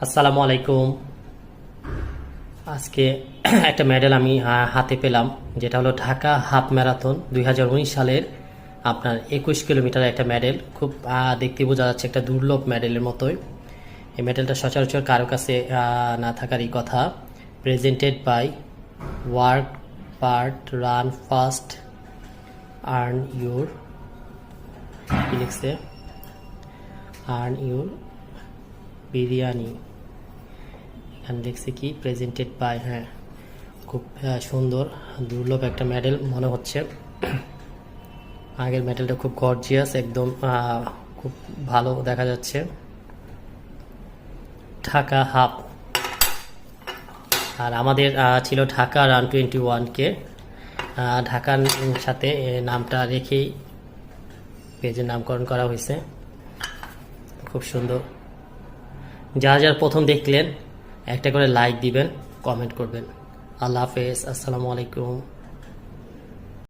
আসসালামু আলাইকুম। আজকে একটা মেডেল আমি হাতে পেলাম, যেটা হলো ঢাকা হাফ ম্যারাথন 2019 সালের আপনার 21 কিলোমিটার একটা মেডেল। খুব দেখতে বোঝা যাচ্ছে একটা দুর্লভ মেডেলের মতোই। এই মেডেলটা সচরাচর কারো কাছে না থাকারই কথা। Presented by work part run fast earn your লিখছে আর্ন ইউর বিরিয়ানি। এখানে দেখছি কি প্রেজেন্টেড বাই, হ্যাঁ খুব সুন্দর দুর্লভ একটা মেডেল মনে হচ্ছে। আগের মেডেলটা খুব গর্জিয়াস, একদম খুব ভালো দেখা যাচ্ছে। ঢাকা হাফ, আর আমাদের ছিল ঢাকা রান 21K। ঢাকার সাথে নামটা রেখেই পেজের নামকরণ করা হয়েছে। খুব সুন্দর। যারা যারা প্রথম দেখলেন একটা করে লাইক দিবেন, কমেন্ট করবেন। আল্লাহ হাফেজ, আসসালামু আলাইকুম।